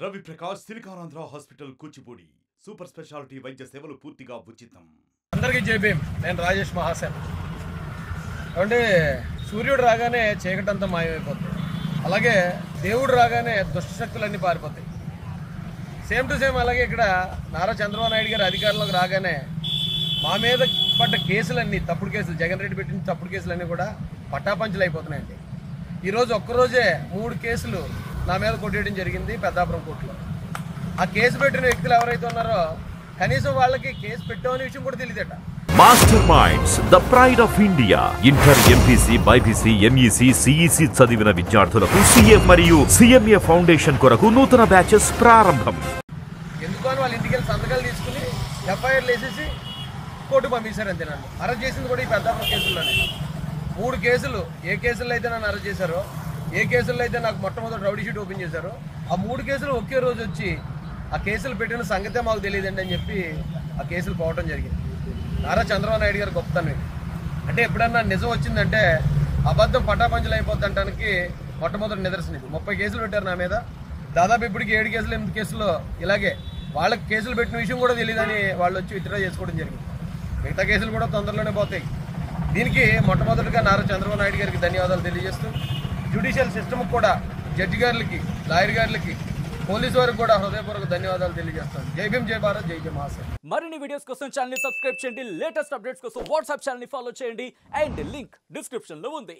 Ravi Prakash Siliconandhra hospital Kuchipudi super speciality వైద్య సేవలు పూర్తిగా ఉచితం. అందరికీ జై భీమ్. నేను రాజేష్ మహాసేన్. అంటే సూర్యుడు రాగానే చీకటంతా మాయమైపోతుంది, అలాగే దేవుడు రాగానే దుష్టశక్తులన్నీ పారిపోతాయి. సేమ్ టు సేమ్ అలాగే ఇక్కడ నారా చంద్రబాబు నాయుడు గారు అధికారంలోకి రాగానే మా మీద పడ్డ కేసులన్నీ తప్పుడు కేసులు, జగన్ రెడ్డి పెట్టిన తప్పుడు కేసులన్నీ కూడా పట్టాపంచలు అయిపోతున్నాయండి. ఈరోజు ఒక్కరోజే 3 కేసులు నా మీద కొట్టేయడం జరిగింది పెద్దాపురం కోర్టులో. ఆ కేసు పెట్టిన వ్యక్తులు ఎవరైతే ఉన్నారో కనీసం వాళ్ళకి కేసు పెట్టామనే విషయం కూడా తెలియదట. Master minds the pride of India. Inter, MPC, BiPC, MEC, CEC చదివిన విద్యార్థులకు సీఏ మరియు సిఎంఏ ఫౌండేషన్ కొరకు నూతన బ్యాచెస్ ప్రారంభం. ఎందుకు అని వాళ్ళ ఇంటికి వెళ్ళి సంతకాలు తీసుకుని ఎఫ్ఐఆర్లు వేసేసి కోర్టు పంపించారు అంతే. నన్ను అరెస్ట్ చేసింది కూడా ఈ పెద్దాపురం కేసుల్లోనే. 3 కేసులు, ఏ కేసుల్లో అయితే నన్ను అరెస్ట్ చేశారో, ఏ కేసుల్లో అయితే నాకు మొట్టమొదటి రౌడీ షీట్ ఓపెన్ చేశారో, ఆ 3 కేసులు ఒకే రోజు వచ్చి ఆ కేసులు పెట్టిన సంగతే మాకు తెలియదండి అని చెప్పి ఆ కేసులు పోవడం జరిగింది. నారా చంద్రబాబు నాయుడు గారు గొప్పతనం అంటే ఎప్పుడన్నా నిజం వచ్చిందంటే అబద్ధం పటాపంచలు అయిపోద్ది అంటానికి మొట్టమొదటి నిదర్శనం ఇది. 30 కేసులు పెట్టారు నా మీద. దాదాపు ఇప్పటికి 7 కేసులు 8 కేసుల్లో ఇలాగే వాళ్ళకి కేసులు పెట్టిన విషయం కూడా తెలియదని వాళ్ళు వచ్చి విత్డ్రా చేసుకోవడం జరిగింది. మిగతా కేసులు కూడా తొందరలోనే పోతాయి. దీనికి మొట్టమొదటిగా నారా చంద్రబాబు నాయుడు గారికి ధన్యవాదాలు తెలియజేస్తూ, జ్యుడిషియల్ సిస్టమ్కి కూడా, జడ్జి గారులకి, లాయర్ గారులకి, పోలీసు వారికి కూడా హృదయపూర్వక ధన్యవాదాలు తెలియజేస్తాను. జై భీమ్, జై భారత్, జై జై మహాసేన్. మరిన్ని వీడియోస్ కోసం ఛానల్ ని సబ్స్క్రైబ్ చేయండి, లేటెస్ట్ అప్డేట్స్ కోసం వాట్సాప్ ఛానల్ ని ఫాలో చేయండి అండ్ లింక్ డిస్క్రిప్షన్ లో ఉంది.